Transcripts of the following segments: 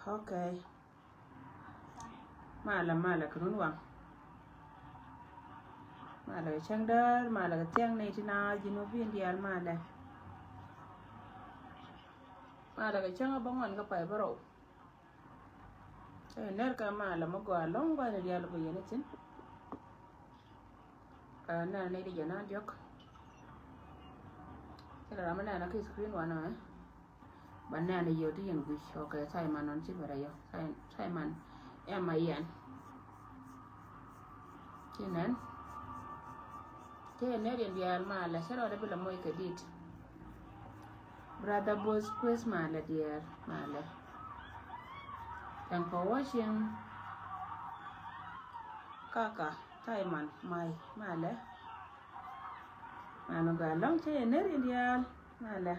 Okay. Mala kunun wang. Mala chang dar, mala tiang nei tina jinubin dial mala. Mala chang abangon ka pai baro. Ner ka mala mo go along ba ni dial ko yenetin. Na nei di jana diok. Kira ramana na ki screen wana eh. Banana yo di yen wish. Okay, Simon on chi bara yo. Simon Yan. Kinan. Ner yen dial mala sero de bila moy ka dit. Brother Boss quiz mala dear mala. Thank for watching. Kaka, Taiman, my mala. Mano ga long che ner ideal mala.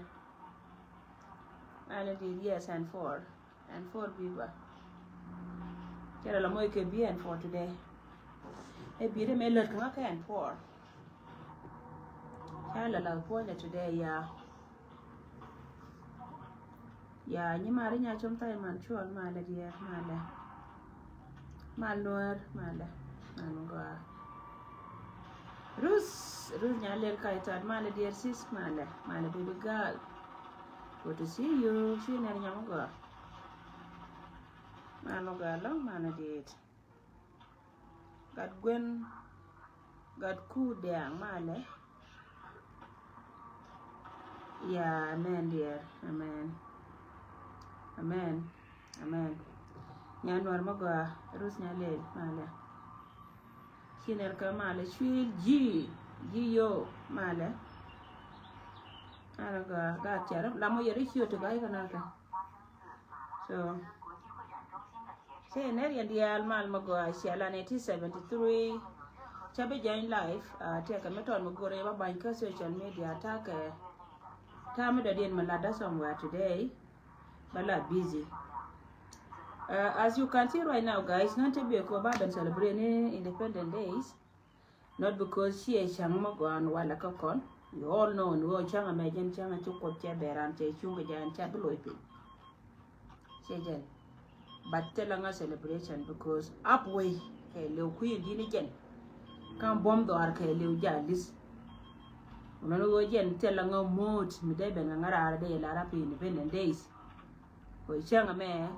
Mala did yes and 4 biba. Kera la moy ke bi and 4 today. E bi de me lot ka and 4. Kala la point today ya. Ya ni mari nya chom Taiman chual mala dear mala. Malwar mala. Mano ga Rus nyalel kaitan mala dear sis mala baby girl. Good to see you. See you nyamaga. Mano ga long mana did. Gat gwen gat ku deang mala. Yeah, amen dear. Amen. Nyanwar maga Rus nyalel mala. Kiner ka mala chwil ji yo mala. Alaga ga chara la mo yeri chio to gai kana ka. So say ner dial mal mago siala 1973 chabe join live take a method magore ba bank social media attack time da den malada somewhere today bala busy. As you can see right now, guys, not to be a coba celebrating Independent Days, not because she is Shangmago wala kakon. You all know no chang imagine chang and chukot beran che chunga jan chabeloipi. Sejen. But telling a celebration because upway ke leu queen dinigen. Can't bomb the arke leu jalis. Uno go jen telling a mood mideben and ara de la rapi Independent Days. Ko chang a me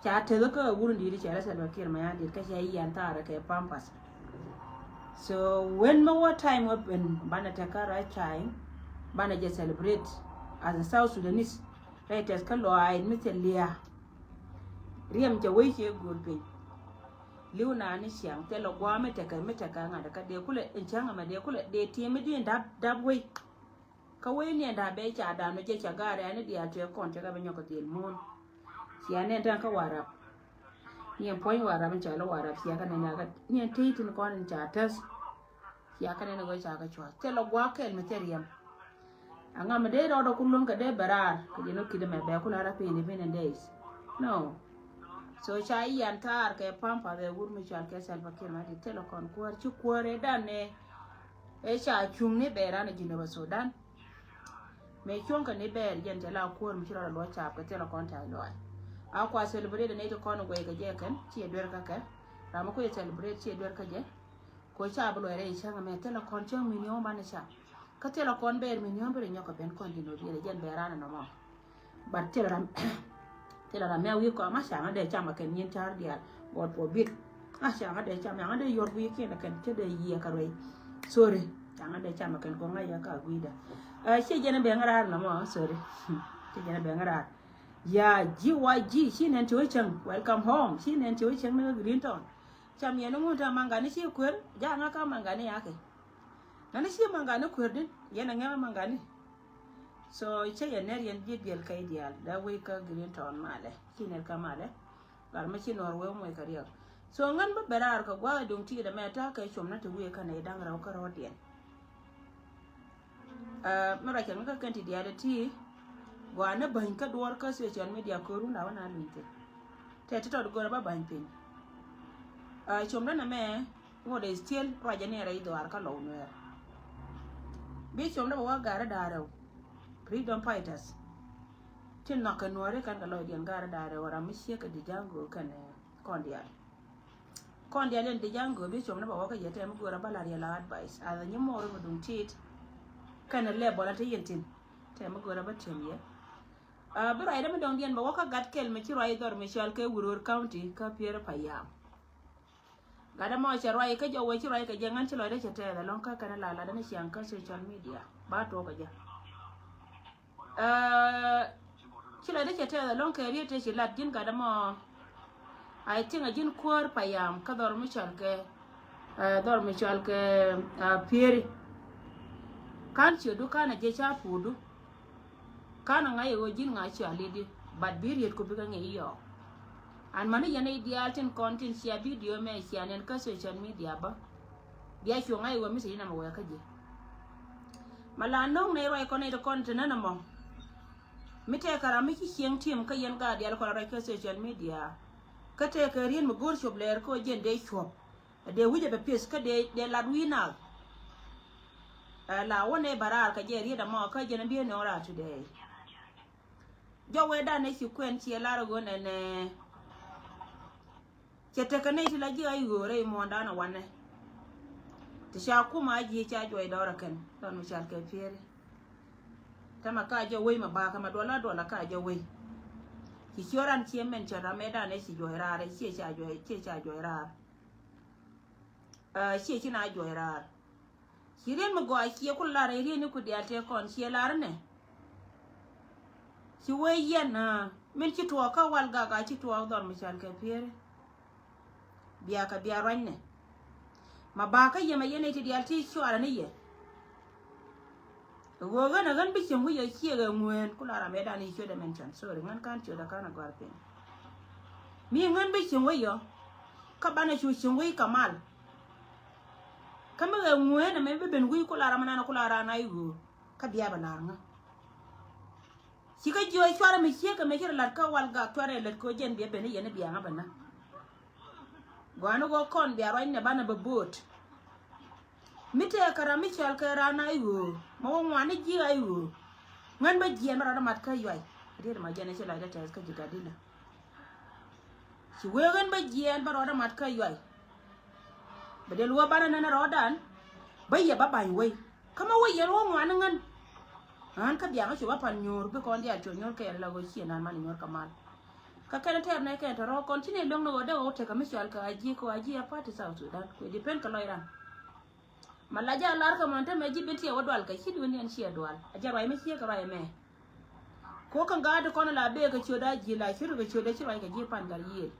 chat the wouldn't did each other kill my aunt kasi and tara ke pampas. So when more time open bana taka right time bana just celebrate as a South Sudanese right as kallo I mitelia riem je we che good pin liuna ni siang telo gwa metaka ngada ka de kule enchanga ma de kule de tiemi de dab we ka we ni nda be cha da no je cha gare ani dia to kon te ka be nyoko til mon siane tan ka warap ni point warap cha lo warap sia ka na ga ni titin kon cha tas ya kana go cha ka chwa telo gwa kel materiam anga me de do kulun ka de barar ke no kide me be kula ra pe Independent Days no so cha yan tar ke pampa de wur mi chal ke sel bakir ma di telo kon ko chi kwore dane e cha chung ni be ran jino ba Sudan me chung ka ni be yen tela ko mi chira lo cha ka telo kon ta lo a kwa celebrate ne to kon go ga je kan chi dwer ka ka rama ko celebrate chi dwer ka je ko cha blo re cha me telo kon chung mi nyo ba ne cha ka telo kon ber mi nyo ber nyoko ben kon di no di jen be ran no mo but telo ram telo ram me wi ko ma cha de cha ma ken yin char dia god for bit a cha de cha ma de yor wi ke na ken te de yi ka roi sorry cha de cha ma ken ko nga ya ka guida che jen be ngara no mo sorry che jen be ngara ya GYG shinen tuition welcome home shinen tuition no Greenton cham yeno muta mangani chi kwer ja nga ka mangani yake nani chi mangani kwer din yena nga mangani so che yener yen biel ka ideal da we ka Greenton male shinen ka male gar ma chi norwe mo ka riyo so ngan ba berar ka gwa dung ti da meta ka chomna to we ka ne dang raw ka rodien mara ken ka kanti dia da ti wana ban ka duwar ka social media ko runa wana linte te to go ba ban pin chomna na me ngode still rajanera idwar ka lawner bi chomna ba gara daro freedom fighters tin na kan wore kan ga lo dian gara dare wara mi sie ka di jango kan kondia len di jango bi chom na ba ka yete mo gora balari la advice ala ni mo ro dum tit kan le bola te yentin te mo gora ba temye bi rai da mi dong dian ba ka gat kel me ci rai dor mi shal ke wurur county ka pier payam gada mo ci rai ka jo we ci rai ka jangan ci lo da chete la lon ka kan la da ni sian ka social media ba to ka ja ci lo da chete la lon ka ri te ci lat jin gada mo I think a jin kwar payam ka dor mi chal ke pier kan ci du kana je cha pudu kana ngai wo jin nga cha lidi bad biriet ko biga ngai yo an mani yana ideal tin content sia video me sia nen ka social media ba biya chu ngai wo mi se na mo ka je mala no ne ro ko ne to content na mo mi te kara mi ki hieng tim ka yen ga dial ko ra ka social media ka te ka rin mo gor shop ler ko jen de shop de wuje be pes ka de la wina la wone barar ka je ri da mo ka je na bi no ra today jo we da ne si kwen chi la ro ne ne chete ka ne ti la ji ai go re mo da na wane ti sha ku ma ji cha jo da ra kan don mi chal ke fiere tama ka jo we ma ba ka ma dola ka jo we ki choran chi men cha ra me da ne si jo ra re chi cha jo ra chi na jo ra hiren mo go ki ku la re ni ku dia te kon chi la ne ci way yana min ci to ka wal ga ci to dor mi chal ke piere biya ka biya ranne ma ba ka yema yene ti dial ti chu ala ne ye go ga na gan bi chen hu ye ci ga ngwen kula ra me da ni chu da men chan sorry ngan kan chu da kana gar pen mi ngan bi chen yo ka bana chu chen wi kamal kama ga ngwen na me be ben wi kula ra mana kula ra na yu ka biya ba na nga sika joy chwara mi cheka me kira lat ka wal ga tware lat ko jen biya bene yene biya ngabana gwano go kon biya roin ne bana babot mite kara mi chal ka rana yu mo ngwane ji ayu ngan ba ji mara mat ka yoy rir ma jene chela da tas ka jigadila si wegan ba ji en baro mat ka yoy bedel wo bana na rodan bayya babai we kama we yero ngwane ngan an ka biya ka chuba pan nyor be kon dia cho nyor ke la go chi nan man nyor kamal ka kene ter na ke to ro continue long no de o te ka mi chal ka aji ko aji a party South Sudan ko depend ka loira malaja lar ka monte me ji beti o dwal ka chi dun en chi dwal aja rai me chi ka rai me ko kan ga de kon la be ka choda ji la chiru ka choda chi rai ka ji pan gar yi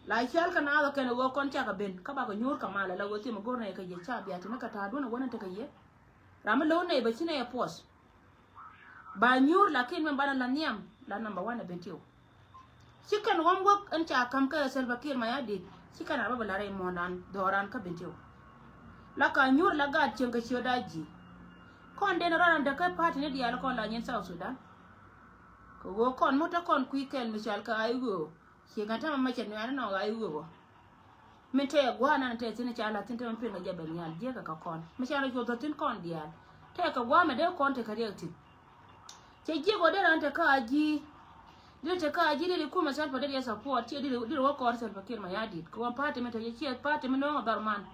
la chal ka na ka no go kon cha ka ben ka ba ko nyor kamal la go ti mo go na ka je cha biya ti na ka ta do na wona te ka ye rama lo ne ba chine ya pos ba nyur lakin men bana la niam la number 1 bentio chicken homework an cha kam ka selva kir ma yadi chicken araba la re monan doran ka bentio la ka nyur la ga chen ka chodaji kon den ran da ka party ne dia la kon la nyen South Sudan ko go kon mota kon quicken mi chal ka ayu chi ga ta ma chen na no ga ayu mente gwana na te tin cha la tin te mpe na jabel nyal je ka kon mi cha ro to tin kon dia te ka gwa me de kon te ka re tin che je go de ran te ka aji de te ka aji de ku ma sal pa de ya support che de wo ko sal pa kir ma yadi ko party me te che party me no barman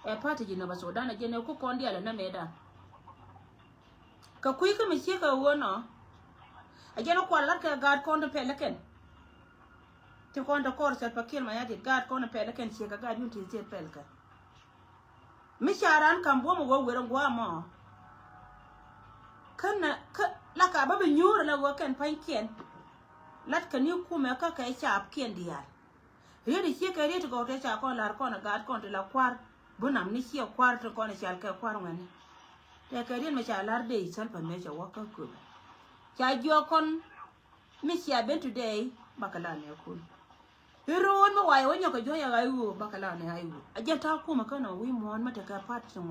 e party ji no ba Sudan je ne ku kon dia la na me da ka kui ka mi che ka wono a je no kwa la ka gad kon de pe la ken ti kon da kor sal pakir ma yadi gad kon pe la ken che ka gad yun ti che pel ka mi charan kam bo mo go wero gwa mo kana ka la ka ba be nyur la go ken pan kien lat ka ni ku me ka ka cha kien dia ri di che ka ri to go te cha kon la kon gad kon la kwar bu nam ni che kwar to kon cha ka kwar ngani te ka ri ma cha lar de sal pa me cha wa ka ku cha jo kon mi sia ben today bakala ne kun Iron ma wai wonyo ka joya ga yu bakala ne ayu aje ta ku ma kana wi mon mata ka pat tun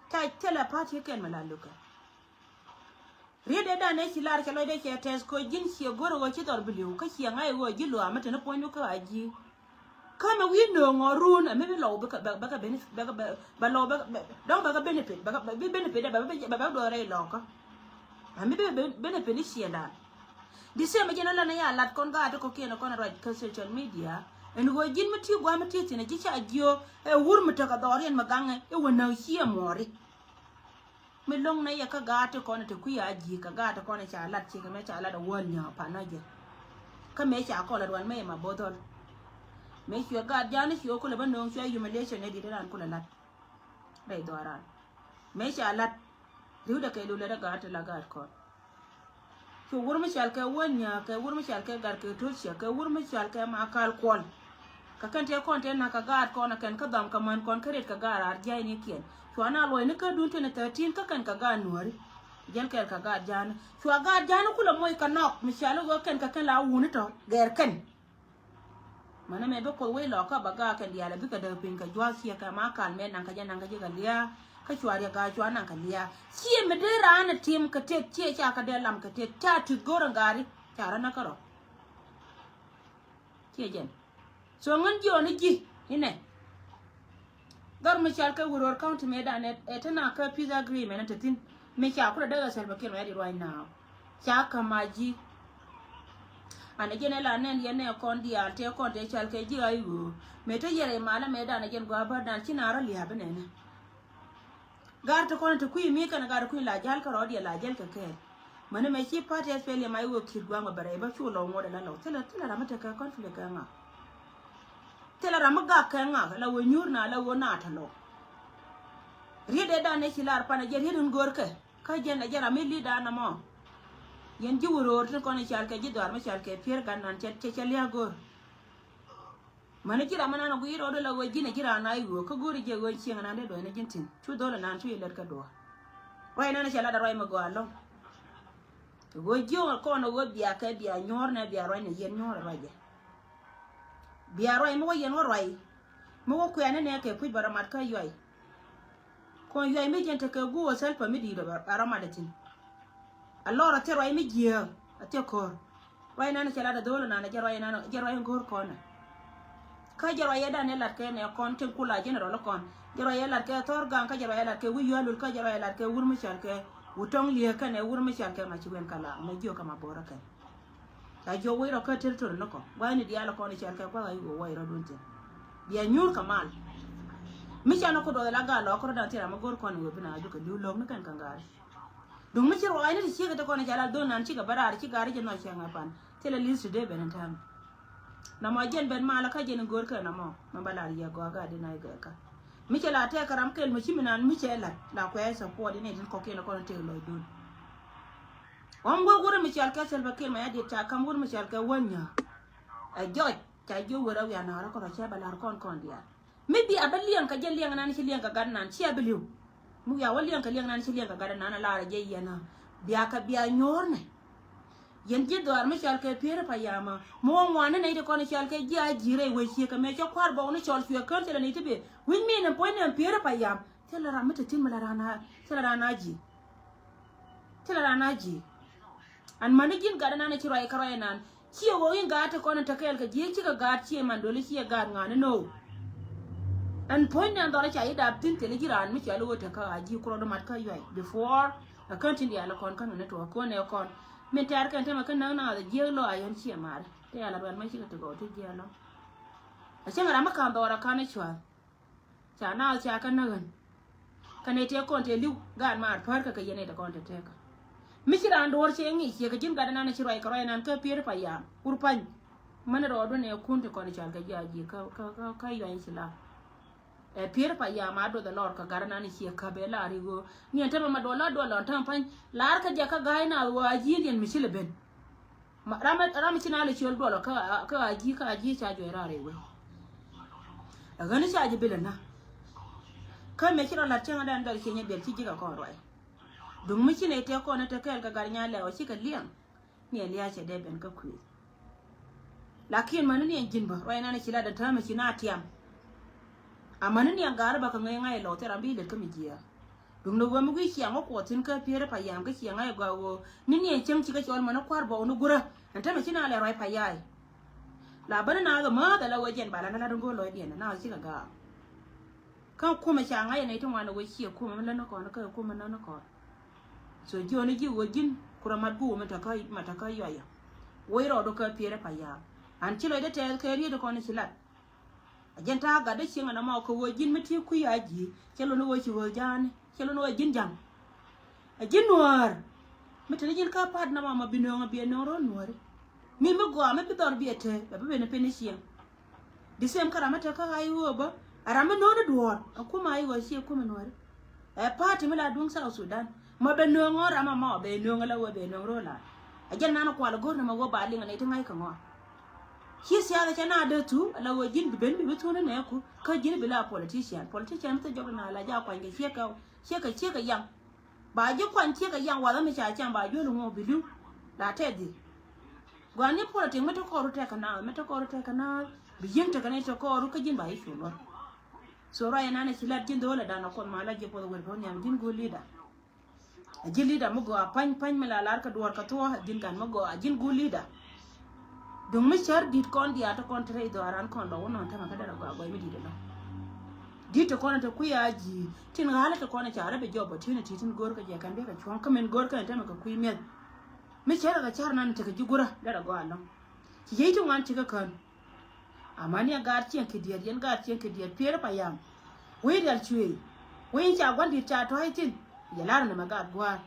ta tela pat yake malaluka rede da ne ki lar ke lo de ke tes ko jin si goro go ki dor biliu ka ki ngai go ji lo amata na ponyo ka aji kama wi no ngorun me be lo baka benefit ba lo ba don baka benefit ba benefit ba do re lo ka ami be penisia da di se ma jena la na ya lat kon ga to ko kena kon right ka social media en go jin mati gwa mati tina ji cha jio e wur mu ta ka dorien maganga e wona hie mori mi long na ya ka ga to kon te ku ya ji ka ga to kon cha lat chi ka me cha lat da won nya pa na je ka me cha ko la wan me ma bodol me hio ga jani hio ko le ban no hio humiliation ne di ran ko la lat dai doran me cha lat du da kai lu la ga ta la ga ko so wur mi chal ka wonya ka wur mi chal ka gar ka to sia ka wur mi chal ka ma kal kon ka kan te kon te na ka gar kon kan ka dam ka man kon kret ka gar ar jai ni kien so ana loy ne ka dun te na 13 ka kan ka ga nuori jel kel ka ga jan so ga jan ku la moy ka nok mi chal go kan ka kan la wuni to ger kan mana me be ko we lo ka ba ga kan dia la bi ka da pin ka jwa sia ka ma kal me nan ka jan nan ka je ga lia ka chwari ka chwa nan ka lia chi me de ran tim ka te che cha ka de lam ka te ta tu goran gari cha ran ka ro che jen so ngan jo ni ji ine gar me chal ka wuror county me da net etana ka peace agreement ta tin me cha ku da ga sel bakir me di right now cha ka ma ji ana jene la nen yene kon dia te kon te chal ke ji ayu me te yere mala me da na jen go ba dan chinara liya benene gar to kon to ku mi kana gar ku la jal ka rodi la jal ka ke mane me chi party spele mai wo kid gwa ma bare ba chu lo ngo da la tela ramata ka kon fle ka nga tela ramaga ka nga la wo nyur na la wo na ta lo riede da ne chilar pana je ridun gor ka jen na jara mi li da na mo yen ji wuro to kon chal ke ji dar ma chal ke pier kan nan che lia gor mane kira mana na guiro do la wo jine kira na yu ko gori je wo chinga na de do ne jintin chu do la nan chu yeler ka do wai na chala da roi ma go alo wo jo ko no wo bia ka bia nyor na bia roi ne yen nyor ba je bia roi mo yen wo roi mo ko ya ne ke ku bara mat ka yoi ko yoi me jente ka go sel pa mi di do bara ma de tin allora te roi mi je ate ko wai na chala da do la na je roi ngor ko na ka jaro yeda ne lat ke ne kon tin kula general kon jaro yeda ke tor gan ka jaro yeda ke wi yalul ka jaro yeda ke wur mi chal ke utong liye ka ne wur mi chal ke ma chi wen kala mo jo kama bora ka ta jo wi ro ka tir tur no ko wa ni dia la kon chal ke kwa ga wi ro dun tin dia nyur kamal mi chano ko do la ga lo ko da tira ma gor kon wi bina ju ka du lo mi kan kangari dung mi chiro ai ni chi ga to kon chala do nan chi ga barar chi gari je no changa pan tele list de ben tam na ma jen ben mala ka jen gor ka na mo ma balari ya go ga de na ga ka mi chela te karam kel mi chiminan mi chela la ko esa po de ne din ko ke no ko te lo dun on go gor mi chal ka sel ba kel ma ya de ta kam gor mi chal ka wonya a joj ta jo wora ya na ra ko ra cha balar kon dia mi bi abaliyan ka jen liyan nan chi liyan ka gan nan chi abaliu mu ya waliyan ka liyan nan chi liyan ka gan nan la ra je yana biya ka biya nyor ne yen je do arme chal ke pere pa yama mo ngwana ne de kon chal ke ja jire we chi ka me cha kwar bo ne chal chue kan tele ne tibe win me ne point ne pere pa yam tele ra mata tin mala rana tele rana ji an manigin ga na ne chi roi karoi nan chi wo yin ga ta kon ta kel ka je chi ka ga chi man dole chi ga ngana no an point ne ndora cha ida tin tele jiran mi chal wo ta ka ji kro do mat ka yoi before a country dia la kon kan ne to ko ne kon men tar kan tema kan na da jelo ayon chi amar te ala ban ma chi to go to jelo a chen ra ma kan do ra kan chwa cha na cha kan na gan kan ne te kon te liu gan mar par ka yene da kon te ka mi chi ran dor che ngi chi ka jin ga na chi roi ka roi nan ka pier pa ya urpan man ro do ne kun te kon cha ga ja ji ka yo yin chi la e pier pa ya ma do da lor ka gar na ni chi ka be la ri go ni ta ma do la tan pan lar ka ja ka ga na wa ji yen mi chi le ben ram chi na le chi do ka ji cha jo ra re we a ga ni cha ji bele na ka me chi la chen da ndar chi ne be chi ji ka ko roi dung mi chi ne te ko na te ka gar nya le o chi ka liang ni liya che de ben ka ku lakin man ni jin ba roi na ni chi la da ta ma chi na tiam amana ni angara ba ka ngai lo tera bi le ka mi jia dung no wa mu gi chi ngo ko tin ka pere pa yam ka chi ngai ga wo ni ni chen chi ka chol mana kwar ba onu gura anta ma chi na le roi pa yai la bana na ga ma da la wa jen ba la na dung go lo di na chi ka ga kan ko ma cha ngai ne tun wa no wo chi ko ma la no ko na ka ko ma na no ko so ji oni ji wo jin kura madgu mataka yoya woi rodo ka piere pa ya an chilo de tel ke ri de kon chilat agenta ga de chinga na ma ko wojin meti ku ya ji chelo no wo chi wo jan chelo no jin jam ajin nuar meti jin ka pad na ma binonga bi no ro nuar mi me go me bidor bi ete be ne penishia di sem kara mata ka ai wo ba arame no de duor akuma ai wo chi kuma nuar e party me la dung South Sudan ma be no ngora ma be no ngala wo be no ro la ajen na ko ala gor na ma wo ba linga ne tingai ka ngo his ya da na da tu ala wo jin ben bi to na ku ka jin bi la politician ta job na la ja kwan ge che ka yang ba ji kwan che ka yang wa la me cha chan ba jo lu ngo bilu la te di gwa ni politic me to ko ru te ka na bi yin ta ka ne to ko ru ka jin ba yi shu no so ra yana ne silat jin do la da na ko ma la je po wer ko nyam jin go leader ajin leader mo go pan me la lar ka duor ka to jin kan mo go ajin go leader dung mi char dit kon dia to kon tre do aran kon do non ta ma ka da go mi di do dit kon ta ku ya ji tin hala ta kon cha rabe job opportunity tin gor ka je kan be ka chon ka men gor ka ta ma ka ku mi mi char ga char nan ta ka ji gura da go alon ki je tin wan ti ka kan amani gar chen ke dia yen gar chen ke dia pier pa yam we dal chui we cha gwan dit cha to hai tin ya lar na ma ga gwa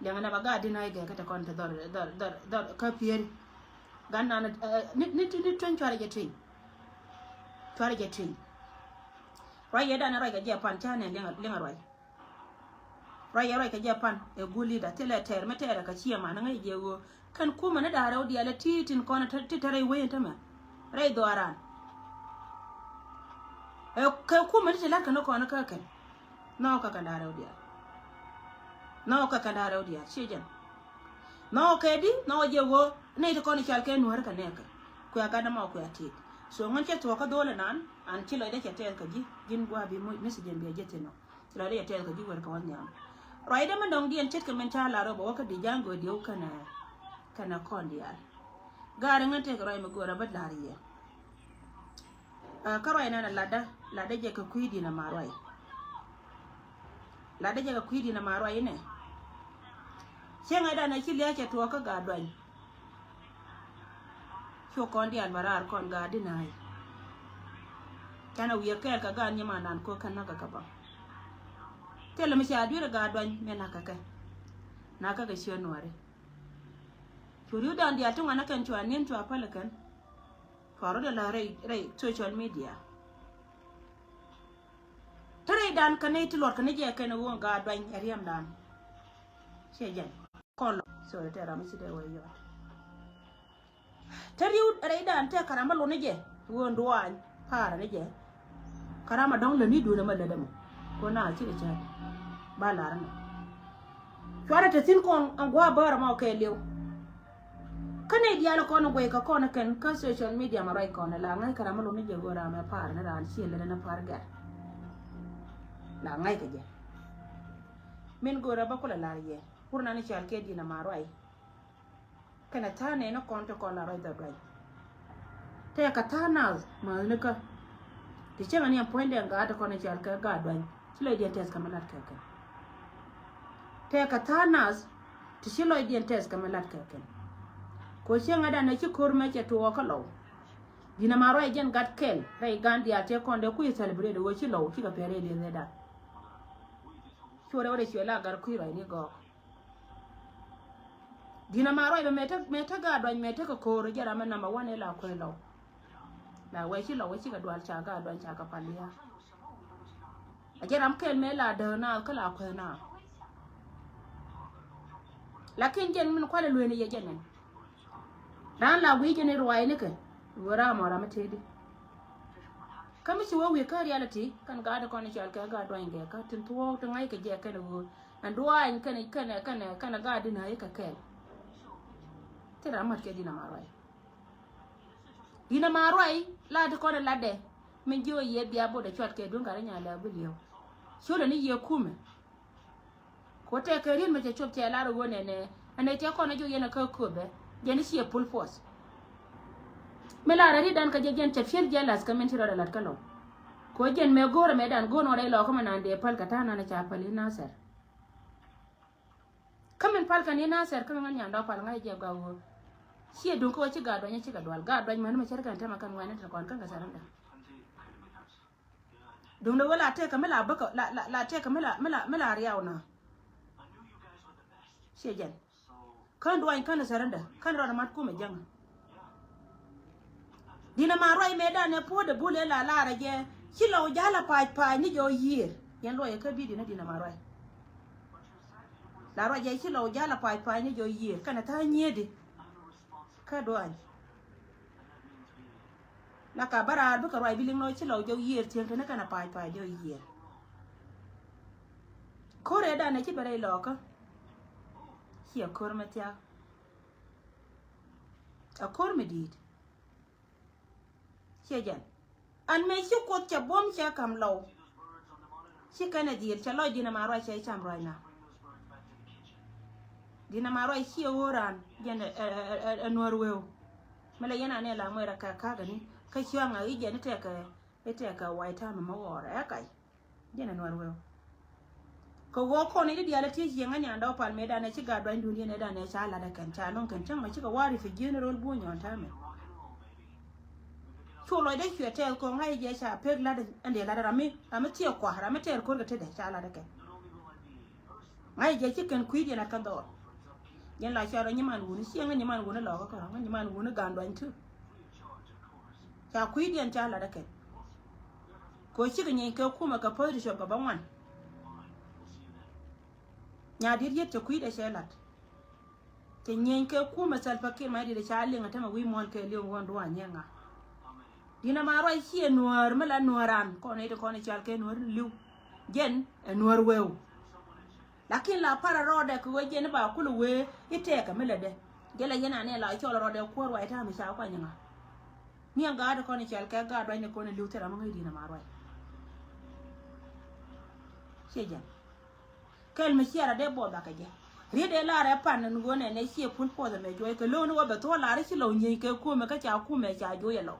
le ngana ba ga dinai ga ka ta kon ta dor ka pier ganna ni tun chare je tin rai ya dana rai ga japan chane lenga rai ya rai ka japan e guli da tele ter mete ka ciya ma nan je go kan kuma na da raudi ala titin kona tare wayen ta ma rai do aran e ka kuma ni tela kan ko na ka kan na ka kan da raudi shejan no kedi no je go ne to kon chal ke nuar ka ne ka ku ya kana ma ku ya ti so ngon che to ka dole nan an ti lo de che tel ka ji jin gwa bi mo message bi je te no ti lo de tel ka ji wer ka wan nyam roi da man dong dien chet ka men cha la ro bo ka di jango di o kana kon dia gare ngon te ka roi ma go ra bad la ri ya ka roi na la de je ka ku di na ma roi la de je ka ku di na ma roi ne chenga da na chile che to ka ga dwan cho kon di almarar kon ga dinai kana wiya kel ka ga nyama nan ko kana ka ba tele mi sha dira ga dwan me na ka ga shi onware churu dan dia tunga na kan chwa nin chwa pala kan faro da la rai social media tare dan kanai tilor kanai je kana wo ga dwan ariam dan shejan kon so te rami si de wayo tariu reida ante karama lo neje won duan para neje karama dong le ni du na mala demo ko na ci de chat balar na fara te tin kon angwa bara ma ke lew kane dia la kon goy ka kon ken ka social media ma rai kon la ngai karama lo neje gora ma para na ran ci le na par ga la ngai ke je min gora ba ko la ye purna ni chal ke dina ma rai kana tane na konta kon la rai da rai te ka tana ma ne ka ti chenga ni appoinde nga ta kon chal ka ga dwan chilo di entes ka malat ka te ka tana ti chilo di entes ka malat ka ko chenga da na chi korma che to ka lo dina ma rai gen gat kel rai gandi ate konde ku celebrate wo chi lo chi ka pere le da chore ore chi la gar ku rai ni go dina maro ibe meta ga dwan meta ka koro jara man number 1 la ko lo la we chi ga dwal cha ga dwan cha ka palia ajaram kel me la de na ka la ko na lakin jen min ko le lo ni ye jenen dan la wi jeni ruwai ne ke wara ma ra mate di kami si wo wi ka reality kan ga da ko ni chal ka ga dwan ge ka tin to to ngai ka je ka ne wo an dwan kana ga dina ye ka kel tera mat ke dina marwai la de ko la de men jo ye bia bo de chot ke dun ga nya la bu liyo so le ni ye kume ko te ke rin me che chop che la ro ne ane te ko na jo ye na ka ko be je ni si full force me la ri dan ka je gen che fiel je las ka men tira la ka lo ko jen me goro me dan gono re lo ko man ande pal ka ta na cha pali na ser kamen pal kan ina ser kan ngan nyanda pal ngai je gawo sie dun ko ci ga do nya ci ga dwal ga do man ma cer kan ta makan wani ta kon kan ga saranda dun da wala te kamala baka la te kamala mala riyaw na sie jan kan do kan saranda kan ro mat ko me jang dina ma roi me da ne po de bule la raje ci law jala pa ni jo yir yan lo ya ka bi dina ma roi la raje ci law jala pa ni jo yir kana ta nyedi ka do an la ka bara bu ka roi biling no ci law jo yir tien kana kana pa jo yir kore da ne ci bare lo ka hiya kor matya a kor medit jan an me shi ko cha bom cha kam law shi kana dir cha lo dina ma roi cha cham roi na dina ma roi shi woran jan norweo mala yana ne la moira ka gani ka shi nga yi jan te ka waita ma wora ya kai jana norweo ko go ko ne di ala ti shi nga nya ndo pal me da ne ci ga dwan duniya ne da ne cha la da kan cha non kan chan ma ci ga wari fi general bu nyon ta me chulo de chuetel ko ngai je cha peg la de ande la rami tie ko harame ter ko ga te de cha la de ke ngai je chicken kui de na kan do yen la cha ro nyiman wu ni sienga nyiman wu na lo ko ko nyiman wu na gan do ntu cha kui de cha la de ke ko chi ga nyi ka kuma ka po de sho ga banwan nya dir yet to kui de cha lat te nyen ka kuma sal pa ke mai de cha linga ta ma wi mon ke le won do anyenga dina ma roi chi nuor mala nuoran ko ne to ko ne chal ke nuor liu jen nuor wew lakin la para rode ko jen ba kulu we ite ka mele de gela yana ne la cholo rode ko roi ta mi sa ko nyanga ni anga da ko ne chal ke ga do ne ko ne liu tera ma ngai dina ma roi jen kel mi siara de bo da ka je ride la re pan ngo ne ne chi pun po da me joy ke lo no ba to la re chi lo nyi ke ku me ka cha ku me cha jo ye lo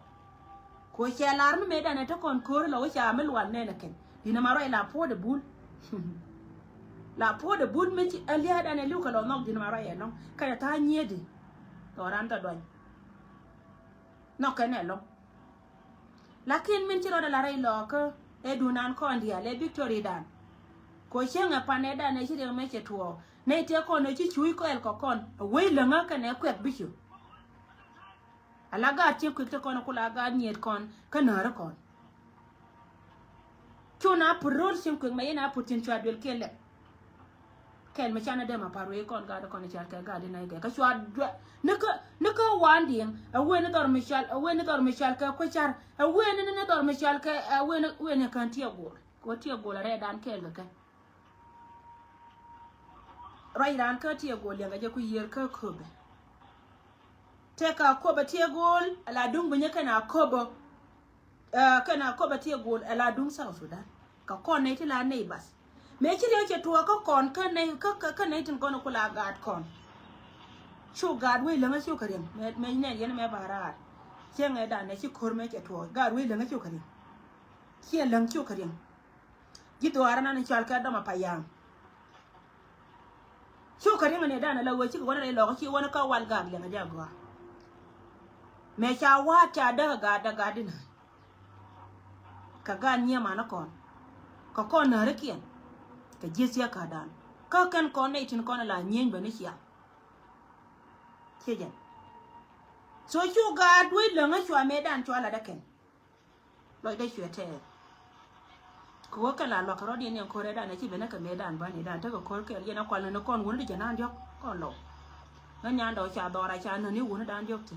ko che lar me da ne to kon ko lo cha me lwan ne ne ken dina ma roi la po de bul la po de bul me ci alia da ne lu ka lo no dina ma roi no ka ta nyedi to ran ta don no ka ne lo lakin min ci ro da la rei lo ko e du nan ko ndia le victory dan ko che nga pa ne da ne ci de me che tuo ne te ko ne ci chui ko el ko kon we le nga ka ne kwet bishu alaga che ku te kono kula ga niet kon kanara kon chuna purol sim ku mai na putin chwa del kele kel ma chana de ma paru e kon ga kon cha ga de na ga chwa ne ko wanding a we ne dor michal ka ko char a we ne dor michal ka a we ne kan tie gol ko tie gol re dan kel ga rai dan ka tie gol ya ga je ku yer ka kobe teka koba tie gol ala dung bunya kana koba tie gol ala dung South Sudan ka kon ne ti la nei bas me chi le che tuwa ko kon ka ne tin kono kula gad kon chu gad we lenga chu karen me ne yen me bara che nge da ne chi kor me che tuwa gad we lenga chu karen che leng chu karen gi to arana ne chal ka da ma payang chu karen ne da na la we chi ko ne lo ko chi wona ka wal gad lenga ja go me cha wa cha da ga dina ka ga nya ma na kon ka kon na rekien ka jisia ka dan ka kan kon ne tin kon la nyen ba ni sia chejen so chu ga dwi le nga chwa me dan chwa la da ken lo da chwa te ko ka la lo ka ro di ne ko re da na chi be na ka me dan ba ni dan ta ko ke ye na kon na kon won di janan jok kon lo na nya ndo cha do ra cha na ni won dan jok ti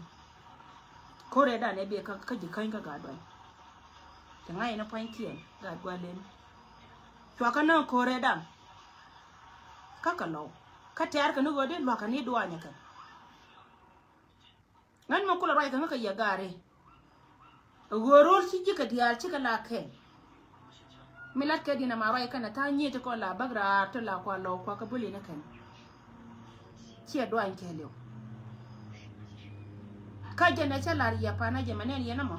ko re da ne be ka ji kan ka ga do ta ngai na point kien ga gwa len chwa ka na ko re da ka lo ka ter ka no go de lo ka ni do anya ka ngan mo kula rai ka ya gare gorol ci ka dial ci ka la ke milat ka dina ma rai kana ta nyi to ko la bagra to la ko lo ko ka buli na kan ci do an ke lew ka jana cha la ya pa na je manen yana mo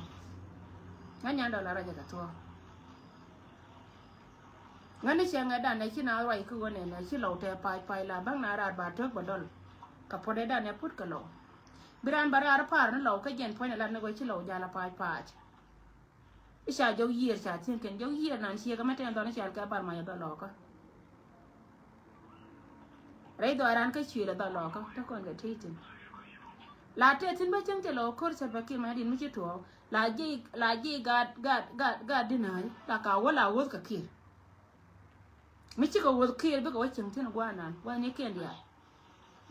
nganya ndo la raja ka to ngani changa da ne china roi ku ne ne chi lo te pai la bang na ra ba tok ba dol ka pode da ne put ka lo biran bara par na lo ka jen point la ne go chi lo ja la pai isha jo year cha chen ken jo year nan chi ka meten don cha ka par ma ya do lo ka rei do ran ka chi la do lo ka to kon ga titin la te tin ba chang te lo kor sa ba ki ma din mi chi to la ji ga dinai la ka wala wo ka ki mi chi ka wo ki ba ka wa chang tin gwa nan wa ne ken dia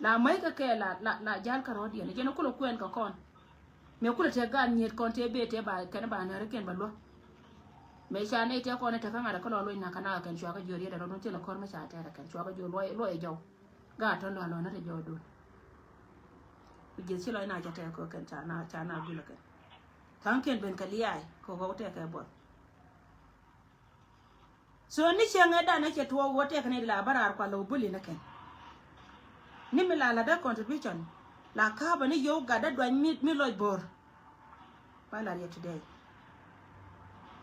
la mai ka ke la jal ka ro dia ne no kulo kwen ka kon me kulo te ga nyet kon te be te ba ka na ba na re ken ba lo me cha ne te kon te ka ngara ko lo na kana kan chwa ka jori da no te la kor ma cha te kan chwa ka jo lo e jo ga to lo na te jo do je chi lo na cha te ko kan cha na gu la kan thang ken ben ka liai ko ko te ka bo so ni changa da na che to wo te ka ne la barar kwa lo buli na ken ni mi la da contribution la ka ba ni yo ga da dwan mi lo bor ba la ya today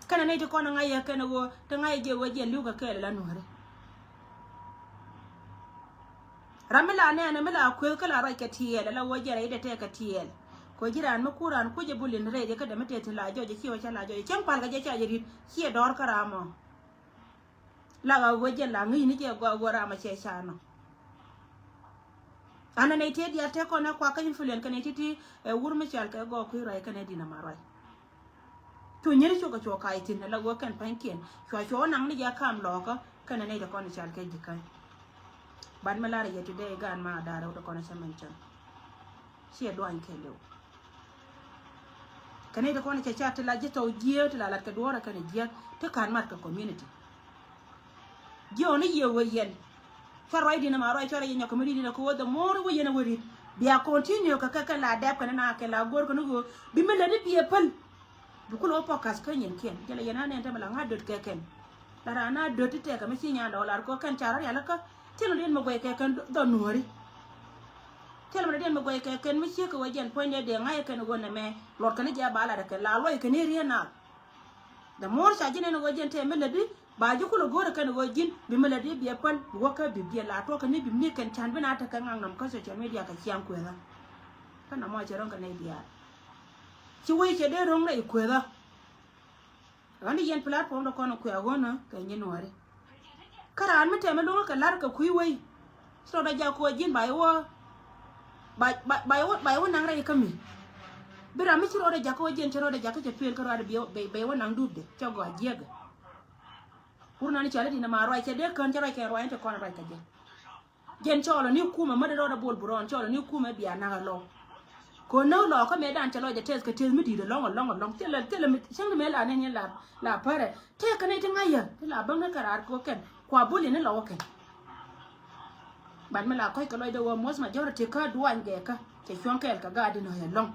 kana ne te ko na ngai ka na go te ngai je wo je lu ka ke la no re ramila ne na mila ko kala ra ka tiye la wo je ra ida te ka tiye ko jiran ma kuran ko je bulin re je ka da mate la jo je kiwa cha la jo chen pal ga je cha je ri ki dor karamo la ga wo je la ngi ni je go ra ma che cha no ana ne te dia te ko na kwa ka influence ka ne titi wur ma chal ka go ku ra ka ne dina ma rai to nyeri cho ka itin la go kan panken cho nang ni ja kam lo ka ne de ko ni chal ka jikan ban malari ya today gan ma da ro ko na samancan shi do an kelo kane da ko na cha ta la je to jiyo ta la ka dora ka ne jiya ta kan mat ka community jiyo ni ye wo yen farai dina ma rai chora yen ko mi dina ko da mor wo yen wori biya continue ka la da ka na ka la gor ko no bi me la ni biye pal bu ko lo podcast ka yen ken jela yana ne ta mala ngadot ka ken la rana dot te ka mi sinya do la ko kan chara ya la ka telo den magoy ke kan do nori telo den magoy ke kan mi che ko wajen poinde de ngai kan gonna me lor kan ja bala da kan la loy kan riena da mor sa jine no wajen te meladi ba ji kulo gore kan wajin bi meladi bi pal woka bi bi la to kan bi mi kan chan bina ta kan ngam ka social media ka kiyam ko la kana mo che ron kan ne dia ci wai che de ron na ko la ran yen platform do kono ko agona kan yin wore karan mate me lo ka lar ka kui wai so da ja ko jin bai wo nang rai kami bira mi chiro da ja ko jin chiro da ja ka che pel ka ra bai wo nang dubde cho go jega purna ni chale dina ma roi che de kan chiro ke roi te kon rai ka je jen cholo ni kuma ma da bol buron cholo ni kuma biya na lo ko no lo ka me dan chalo de tes ka tes mi di de long tele mi chang me la ne la pare te ka ne te ngaya te la bang na karar ko ken kwa buli ne lo ken ban me la ko ka lo de wo mos ma jora te ka duan ge ka te chon kel ka ga di no ya long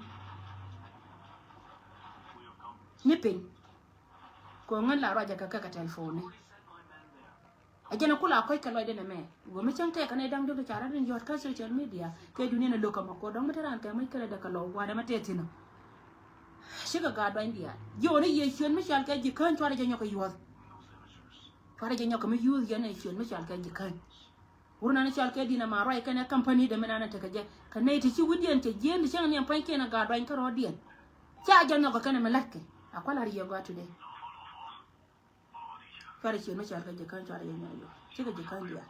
ni pin ko ngan la ra ja ka telephone ajana kula ko ka lo de ne me go mi chang te ka ne dang do chara den jot ka social media ke dunia na lo ka ma ko dong ma taran ka mai kala da ka lo wa da ma te tino shiga ga do india yo ne ye chon mi chal ka ji kan chwa ja nyoko yo fara je nyoko mi use gene chon mi chal ka ji kan urna ne chal ka dina ma rai kana company da menana ta kaje kana ita ci wudiyan te jen chang ne pan kena ga do ka rodiyan cha ja nyoko kana malakke akwala riyo ga today fara chon mi chal ka ji kan chwa ja nyayo shiga ji kan dia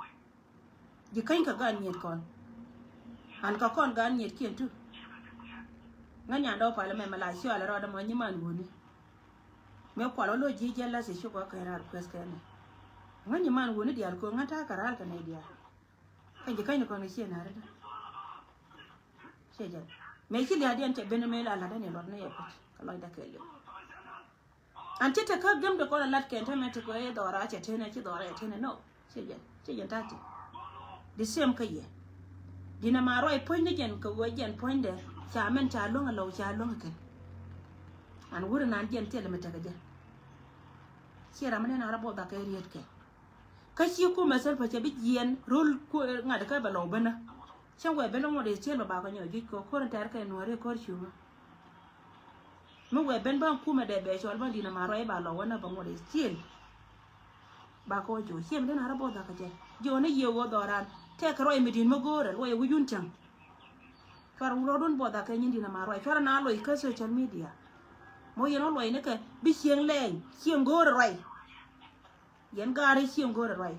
ji kan ka ga nyet kon an ka kon ga nyet kien tu nganya do pala me mala shi ala ro da mo nyiman woni me kwalo lo ji jella se shi ko ka ra request kana ngani man woni dial ko ngata karal ka ne dia kan je kai ko ne shi na ra she ja me shi dia dian te ben me la da ne lo ne ya ko ka lo da ke le anti ta ka gam da ko lat ke ta me to ko e do ra che te ne chi do ra te ne no she ja ta ti the same ka ye dina ma roi point ne gen ko wo gen point de cha men cha lo ngalo cha lo ka an wuri nan gen te le me ta ga ja shi ra me na ra bo da ke riet ke ka shi ku masal fa bi yen rol ko ngada ka ba lo bana chan we beno mo de chel ba ko nyo ji ko ko tar ka no re ko chu mo we ben ban ku me de be chol ba dina ma roi ba lo wana ba mo de chel ba ko jo hiem den ara boda ka je jo ne ye go doran te ka roi midin mo gore roi wu yun chang far wu rodun boda ka nyindi na ma roi far na loi ka social media mo ye no loi ne ka bi hieng leng hieng gore roi yen gare hieng gore roi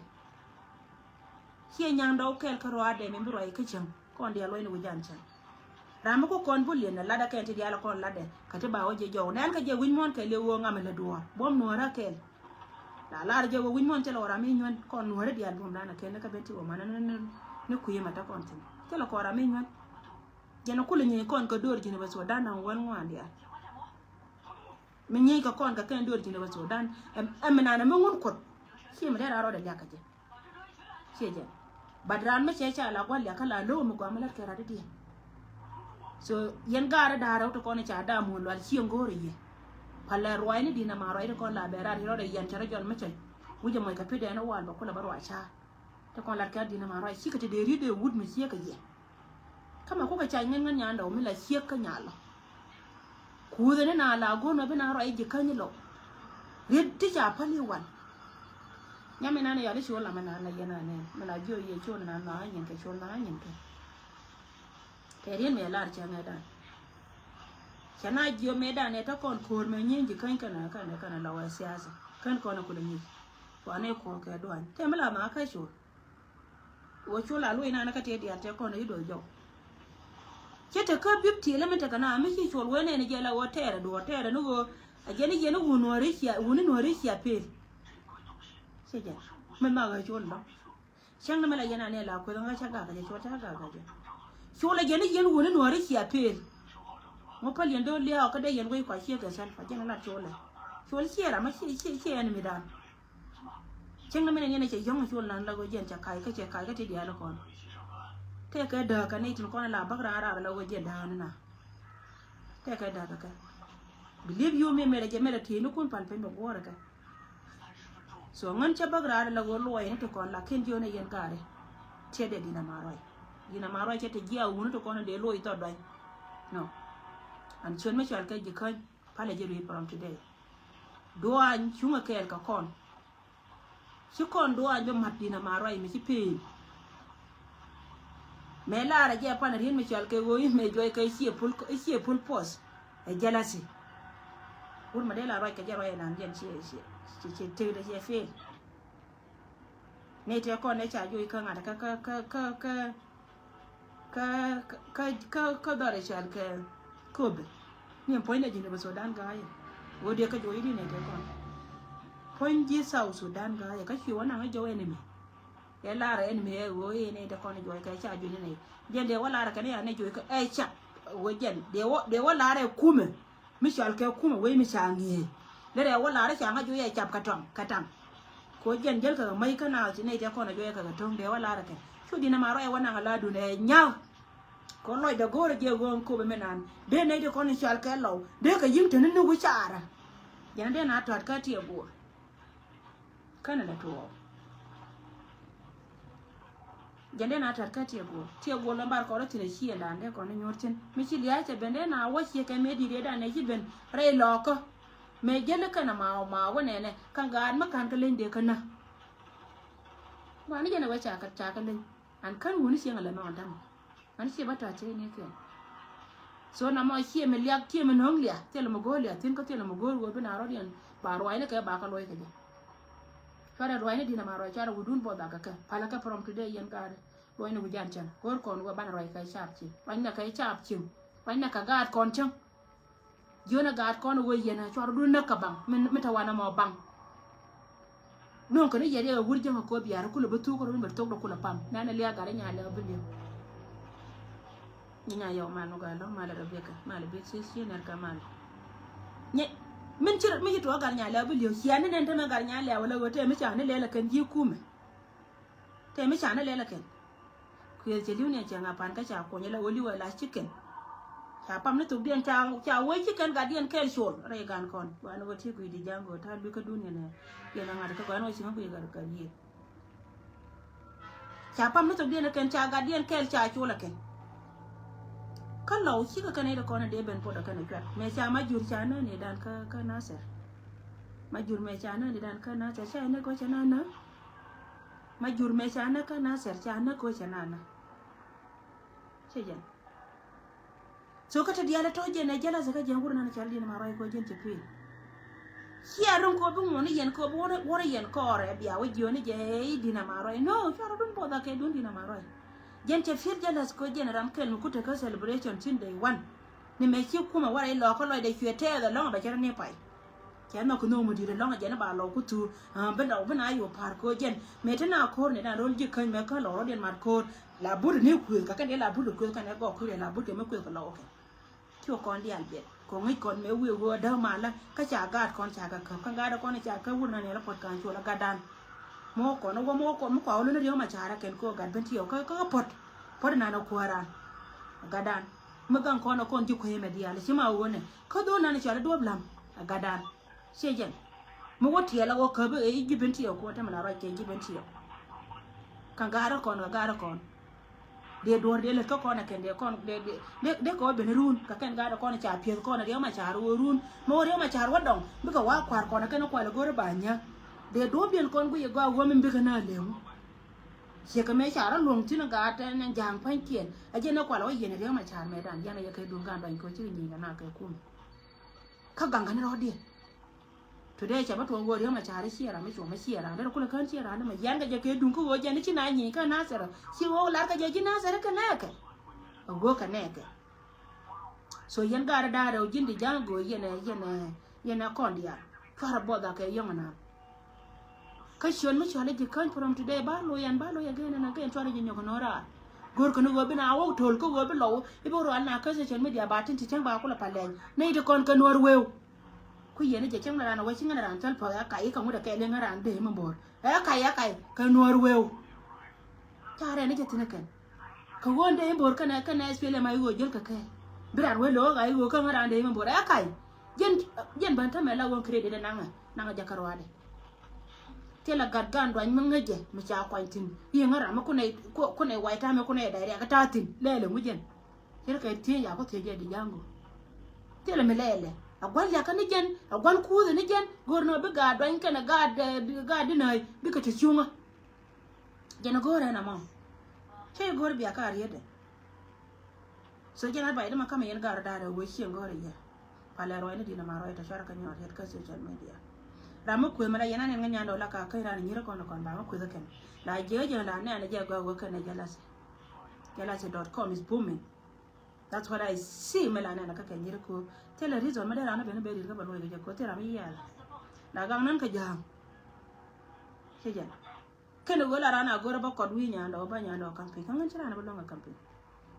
hien nyang do kel ka ro ade me bi roi ka chang kon dia loi ne wu jan chang ramu ko kon bulien na lada ka ti dia la kon lade ka te ba o je jo nan ka je win mon ka le wo ngam la duwa bom no ra kel la la je wo win mon te lo ra mi nyon kon no re dia bom dana ken ka beti o mana ne ku yema ta kon tin te lo ko ra mi nyon je no kule ni kon ko dor jine ba so dan na won ngwan dia mi ni ka kon ka ken dor jine ba so dan em na na ngun ko si me ra ro da ja ka je si je badran me che cha la gwal ya kala lo mu gwamala ka ra dia so yen gara da ra to kon cha da mu lwal si ngore ye pala roi ni dina ma roi ko la bera ro de yan chara jon me che wuje moy ka pide na wal ba ko la barwa cha to kon la ka dina ma roi si ka te de ri de wud mi si ka ye kama ko ka cha ngen ngen nyanda o mi la si ka nyalo ku de na la go no be na roi je kan lo ri ti cha pali wan nyame na ne ya le shi wala mana na yana ne mana jo ye cho na na yin ke cho na yin ke te ri me la cha na da chana jio meda ne ta kon kor me nyingi kan kana la wa siasa kan kona kula nyi wa ne ko ka doan te mala ma ka sho wo chula lu ina na ka te dia te kona ido jo chete ka bipti le meta kana mi chi chol wene ne jela wo tere no go ajeni jeno wu no ri sia pe seja me ma ga chol no chang na mala yana ne la ko nga cha ga ga cha ga chola jeni wu no ri sia pe mo pal yendo le ka de yen wei kwa xie ga san fa jena la chola chol xie ra ma xie en mi dan cheng na me ne ne che yong chol nan la go jen cha kai ka te dia la kon te ka da ka ne tin kon la ba ra la go jen da na te ka da ka believe you me mere je mere ti no kun pal pe mo go ra ka so ngan cha ba ra la go lo yen to kon la ken jo ne yen ka re che de dina maroi che te gia uno to kon de lo i to dai no and chon me chal ka ji kan pale je ri from today do an chunga kel ka kon si kon do an be mat dina maroi mi si pe me la ra je pa na rin me chal ke go yi me joy ka sie pul pos e jealousy ur ma de la roi ka je roi nan jen si te de je fe ne te kon ne cha joy ka ngata ka dare chal ke kobe ni point de ne Sudan ga ya wo de ka joy ni ne te kon point ji South Sudan ga ya ka chi wona ga joy enemy ya la ra enemy e wo ne te kon joy ka cha joy ni de de wala ra ka ne ya ne joy ka e cha wo jen de wala ra kume mi chal ke kume we mi cha ngi le re wala ra cha ga joy e chap ka tang ko jen jel ka mai ka na ji ne te kon joy ka tong de wala ra ka chu dina ma ro e wona ga la du ne nya ko loy da gore je gon ko be menan de ne de kon chal ka lo de ka yim tan ne wo chara yana de na to ka ti go kana da to jande na tar ka ti go lambar ko ti ne shi la ne ko ne nyortin mi chi ya che bende na wo shi ka me di de da ne shi ben re lo ko me jele kana ma wone ne kan ga ma kan ka len de kana wani jana wa cha ka len an kan woni shi ngala ma ndam an shi bata ce ne ke so na mo shi me liak ti me nong lia tele mo go lia tin ko tele mo go go be na ro dian ba ro ne ke ba ka loy ke je fara ro ne dina ma ro cha ro dun bo da ka pala ka from today yen ka ro ne bu jan chan gor kon go ban ro ka sharp chi ban na ka sharp chi ban na ka gad kon chang jona gad kon wo yena cho ro dun na ka bang me ta wana mo bang non ko ne yere ga wurje ko biya ko lo betu ko ro be tok do ko la pam na na liya ga nya le bu nya yo manu ga lo mala do beka mala be si ner ka mal nye min ci mi to ga nya le bu liyo ya ne den ta ga nya le wala wote mi cha ne le kan ji kume te mi cha ne le kan ku ye je liu ne cha nga pan ka cha ko ne la woli wala chicken cha pam ne to den cha wo chicken ga den kel shol re gan kon wa no wote ku di jango ta lu ka dunya ne ye na ngada ka ko no si ma ku ga ka yi cha pam ne to den kan cha ga den kel cha chola ken kan law shi ka kane da kona da ben poda kana kwat me cha majur cha na ne dan ka nasar majur me cha na ne dan ka nasar sai ne ko cha na ma jur me chana ka na ser chana ko chanana chejan so kata diala to je na jala zaka jangur na chaldi na marai ko jen chepi hiaron ko bu ngoni yen ko wora yen ko re biya we joni je dina marai no chara dun boda ke dun dina marai jen che fir jala ko jen ram kel ku te ka celebration tin day 1 ni me chi kuma wara lo ko lo de fiete da long ba chara ne pai chả nó cứ nô một điều đó là chả nó bà lò của tu bên đầu bên ai ở park cô chen mẹ thế nào cô này là rồi chỉ khơi mẹ có lò điện mặt cô là bút nếu quyền các cái đấy là bút được quyền cái này có quyền là bút cái mới quyền cái lò ok chưa con đi ăn biệt còn ấy còn mẹ vừa vừa đâu mà là cái chả gạt con chả gạt không gạt đâu con này chả cái bút này là Phật càng chùa là gạt đàn mua còn nó có mua còn mua quào lên nó điếu mà chả ra kén cô gạt bên chiều có Phật này nó qua ra gạt đàn mới càng con nó con chịu khơi mẹ đi ăn chứ mà uống này có đôi này chả là đuôi làm gạt đàn sejen mo woti ala wo kabe e jibenti ko ta mala rake jibenti kan gara kon de dor de le ko na ken de kon de ko be run ka ken gara kon cha pie ko na de ma cha ru run mo re ma cha wadon bi ka wa kwar kon ken ko la gore banya de do bien kon gu ye ga wo min bi kana lemu se ka me cha ra lung tin ga ta na jang pan kien a je na kwa la ye ne de ma cha me dan ya na ye kai dun gan ban ko chi ni na kai kum ka ganga ne ro de today chama to ngori ma chari siara me choma siara ndero kula kan siara na ma yanga je ke dun ko je ni china ni ka na sera si wo la ka je na sera ka na ka go ka ne ka so yan gara da ro jindi jango yena kondia fara boda ka yongana ka shon mi chale je kan from today ba lo ya gena na ka chale je nyoko nora gor ko no go bina wo tol ko go bi lo ibo ro na ka se chen media ba tin ti chen ba ko la palen nei de kon ka nor wew ku yene je chang na wa chinga ran tal pa kai ka mu da kai lenga ran de mo bor kai ka nuor wew tare ne je tinaken ka wonde e bor kana spele mai go jol ka kai biran we lo ga go ka ran de mo bor kai jen ban ta me la won credit de nanga jakarwa de tela gadgan do an ngaje mu cha kwantin yi ngara ma ku ne waita me ku ne da ka tatin lele mu jen tela kai tie ya ko tie je di jango tela me lele agwal ya kan jen agwal ku ne jen gorno be ga don kana ga dinai bi ka ta chunga jena gore na mo che gore bi aka riede so jena ba ida makama yen gar da wo shi gore ya pala ro ne dina maro ita shara kan yo het ka social media ramu ku mala yana ne nganya ndo la ka kai ran nyira kon ba ku zaken la je la ne je go kan jalase.com is booming. That's what I see. Melana na kaka nyiri ko tell a reason madara na bene beri ka balwe ga ko tera mi yala la gang nan ka jam seja kene gola rana gora ba ko wi nya ndo ba nya ndo kampe kan ngara na balonga kampe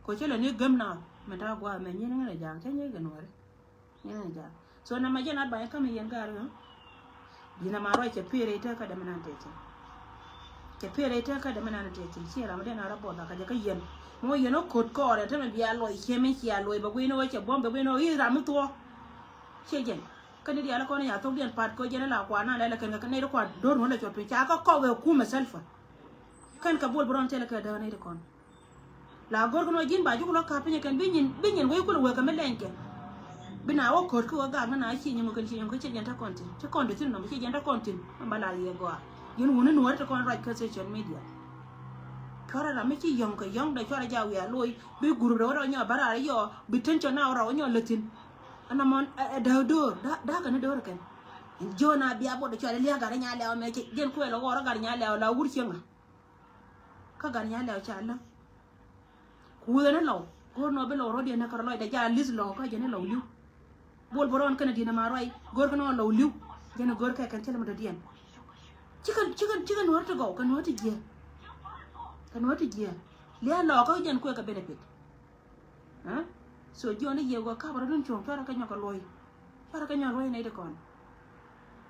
ko chelo ni gamna me ta gwa me nyi ngara jam tanye ga nore nyina jam so na majana ba ka mi yen garo dina maro ke pere ta ka da manan tete ke pere ta ka da manan tete shi ra madana rabo da ka je ka yen mo yeno kot ko re teme bia lo cheme chia lo ba gwino che bombe gwino i ram to chejen kan dia la ko ne ya to bien pat ko jena la kwa na la kan ne ko dor no le cho pe cha ko we ku meselfa kan ka bol bron tele ka da ne ko la gor ko no jin ba ju ko ka pe kan binyin we ko we ka melenke bina wo kot ko ga na chi nyi mo kan chi nyi ko chejen ta kontin che kontin tin no che chejen ta kontin mbala ye go yin wona no ta kon right ka social media chora la me chi yong ka yong da chora ja wi aloi bi guru ro ro nya bara yo bi tencho na ro nya letin ana mon da ka ne do kan jona biya bo da chora liya ga nya le me chi gen ko lo ro ga nya le la wur chenga ka ga nya le cha la ku ne lo ko no be lo ro de na ka lo da ja lis lo ka je ne lo liu bol boron kan dina ma roi gor ko no lo liu je ne gor ka kan tele mo da dien chicken no to go kan no to je kan wati je le lo ko jen ko ka benefit ha so joni ye go ka bara dun chon fara ka nyoko loy fara ka nyoko loy ne de kon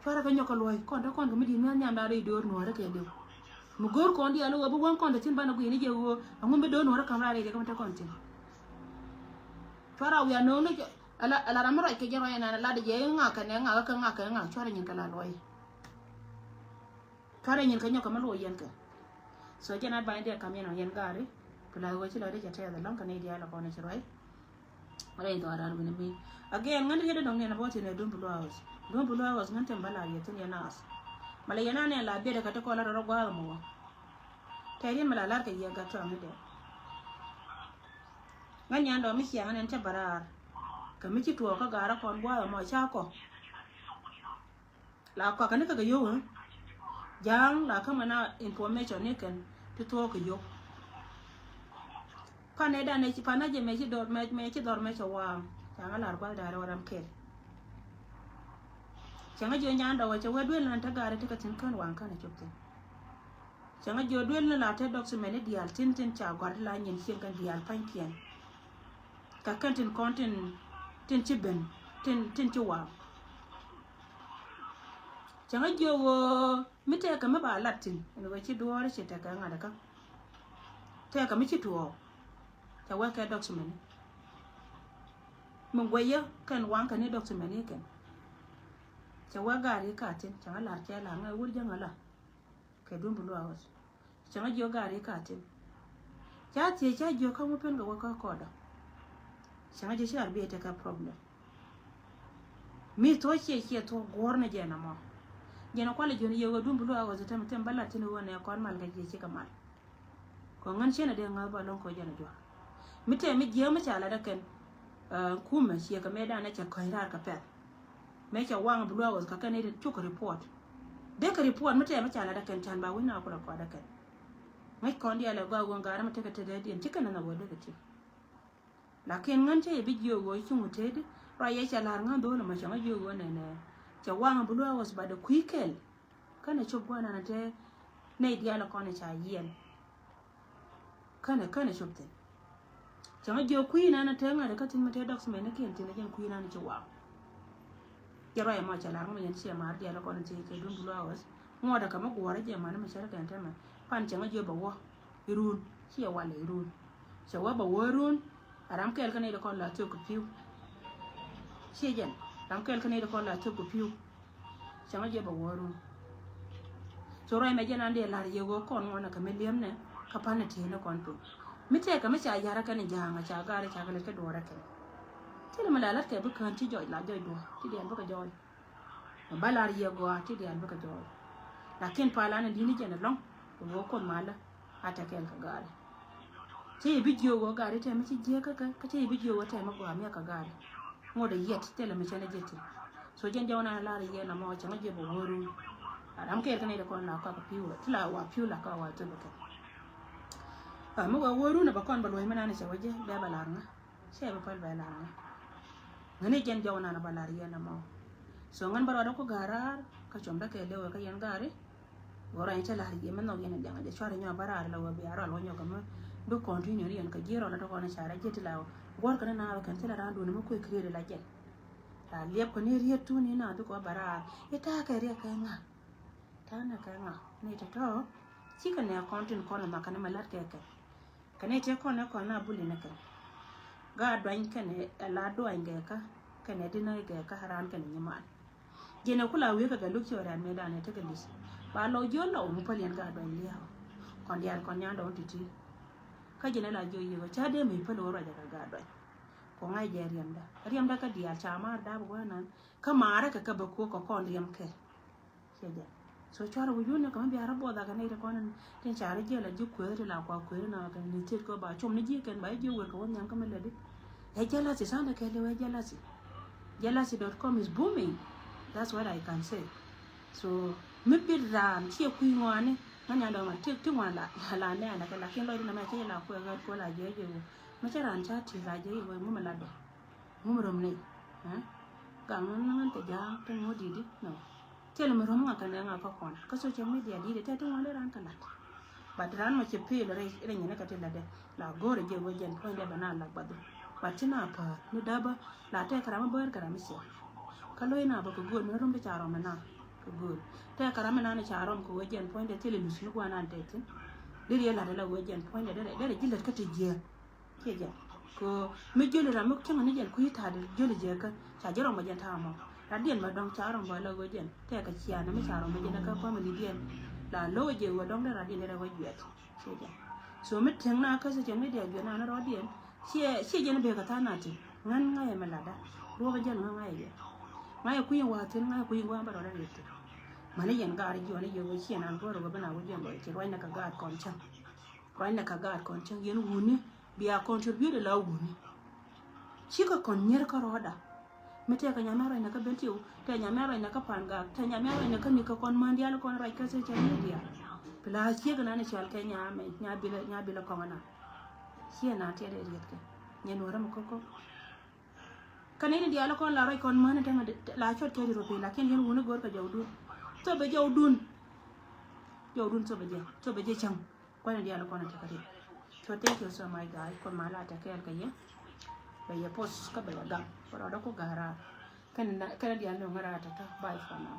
fara ka nyoko loy kon da kon mi di men nyam da re do no ra ke de mu gor kon di alo bu won kon da tin bana go ni je go ngum be do no ra kam ra re de kam ta kon tin fara wi no no ala ramara ke jero yana la de je nga ka ne nga chora nyin ka la loy chora nyin ka nyoko ma loy yen ka so jena ba ndia kamena yen gari pula go chilo de jate da long kan dia la ko ne chiroi ale do ara no mi again ngani hede dong ne na boti ne dum bulu hours ngan tembala ye tin ya nas mala yana ne la be de ka to ko la ro gwa mo te rin mala lar ka ye ga to amede ngan yan do mi siang nen ta barar ka mi chi tuo ka gara kon bwa mo cha ko la ko ka ne ka yo jang la ka mana information ne kan tu tuo ka yo pa ne da ne chi pa na je me chi dor me chi dor me cha wa jang la ko da ro ram ke changa jo nyanda wa cha wa dwen nan ta gara ta ka tin kan wan kan chop tin changa jo dwen la ta document ne dial tin tin cha gwar la nyen sien kan dial pan kien ka kan tin content tin chi ben tin chi wa changa jo wo mi te ka ma ba latin ne wa chi duore chi ta ka ngada ka te ka mi chi tuo ta wa ka document mun goya kan wan kan ne document ne kan cha wa gari ka tin changa la cha la nga wur janga la ke dum bu lo awas changa jo gari ka tin cha ti cha jo ka mo pen ga wa ka ko da changa je shar be ta ka problem mi to che to gor na je na mo je na kwale jo ni yo dum bu lo awas ta mutem balla tin wona kon mal ga je ka mal ko ngan che na de nga ba lon ko je na jo mi te mi je ma cha la da ken kuma shi ka me da na cha ko rar ka pe me cha wang bu lo awas ka kan ne chu ko report de ka report mi te ma cha la da ken chan ba wina ko la ko da ken mai kon dia la gwa ngara mate ka te de din tikana na wode ka ti la ken ngan che bi yo go chu mute de ra ye cha la ngan do la ma cha ma yo go ne ne cha wang bu lo was ba de quikel kana chu gwa na te ne dia la kon cha yen kana chu te cha ma yo kui na na te ngara ka tin mate docs me na ken tin na jen kui na ni cha wa ya ra ma cha la ma yen sia ma dia la kon te ke dum bu lo was ngo da ka ma gwa ra je ma na ma cha ka ta ma pan changa jo ba wo irun chia wale irun cha wa ba wo irun aram kel kane da kon la to ku piu chia jen ram kel kane da kon la to ku piu changa jo ba wo irun so rai me jena de la ye go kon wona ka me liem ne ka pana ti ne kon tu mi te ka me cha yara kan janga cha gare cha gale ka dora ke tele ma la ke bu kan ti jo la jo do ti de bu ka jo ba la ye go ti de bu ka jo lakin pala na dini jena long wo kon mala ata kel ka gare che video go gare te mi je ka che video wo te ma go mi ka gare mo de yet tele mi chene jeti so jen jona la ri ye na mo che ma je bo woru adam kel ka ne de kon la ka piu la wa piu la ka wa to ka mo go woru na ba kon ba loy mana ne che waje be ba la nga che ba pal ba la nga ngene jen jona na ba la ri ye na mo so ngan ba do ko gara ka chom da ke le ka yen gare ora in chala ye men no yen janga de chware nya bara la wa bi ara lo nyo kama do continue yen ka jiro la to ko na chara jeti la gor kana na kan tela randu ne ko create la jet ta liep ko ni riet tu ni na do ko bara e ta ka ria ka nga ta na ka nga ne to chi ka ne content ko na ma kana malat ke ka ne te ko na buli na ka ga dwan ka ne la do nge ka ne dina ge ka haran ka ni ma je ne kula we ka ga lukki ora me da ne ta ga lis ba lo jo lo mu palien ga don liya kon dial kon nya don titi ka jene la jo yo cha de mi palo ro ja ga don ko ngai je riam da ka dial cha ma da bo na ka mara ka ba ko kon riam ke se ja so chara wu ne ka bi ara bo da ka ne ko nan tin cha re je la ju ko re la kwa ko na ka ni tit ko ba chom ni ji ken ba je wo ko nyam ka me le de e jala si sa da ke le we jealousy.com is booming, that's what I can say. So mi piran chi ku ngwane nganya do ma tik ngwa la ne na ka la ken lo na ma che la ko la je ma cha ran cha ti la je wo mu ma la do mu rom ne ha ka ngan te ja te mo di no te le mo rom ka ne nga ko kon ka social media di te te ngwa le ran ka la ba ran ma che pe le re ne ka te la de la gore je wo jen ko de bana la ba do ba ti na pa ni da ba la te kara ma ber kara mi se ka lo ina ba ko go no rom de cha ro ma na ko go te karame na ne charom ko wajen point de tele lusnu ko nan tete diri la la wajen point de de jilet ka te je ke je ko mi jole ra mi tuma ne jen ku yita de jole je ka cha jero ma jen ta mo ra dien ma dong charom ba la wajen te ka chia na mi charom ma jen ka family dien la lo je wa dong ra dien de wajet ke je so mi teng na ka se je mi de na na ro dien sie jen be ka ta na ti ngan ngai ma la da ro ba jen ngai je ngai ku yin wa tin ngai ku yin wa ba ro da mana yen gar jo ne yo chi nan ko ro ba na wo jen le chi roi na ka gar kon cha Quay na kagat kon chang yen wuni bia contribute la wuni. Chika kon nyer ka roda. Mete ka nyamara ina ka bentiu, te nyamara ina ka panga, te nyamara ina ka mika kon mandial kon rai ka se chang dia. Pela chiega na ne chal ke nyame nya bila kongana. Chia na te de riet ke. Nyen wora mkoko. Kanini dia la kon la rai kon mana te la chot ke ro pe la ken yen wuni gor ka jawdun. So be jawdun. Jawdun so be je chang. Kwa dia la kon ta ka. So thank you so much guys. Kon mala ta ke ka ye. Ba ye post ka ba gam. Por ahora ko gara. Kan dia no ngara ta. Bye for now.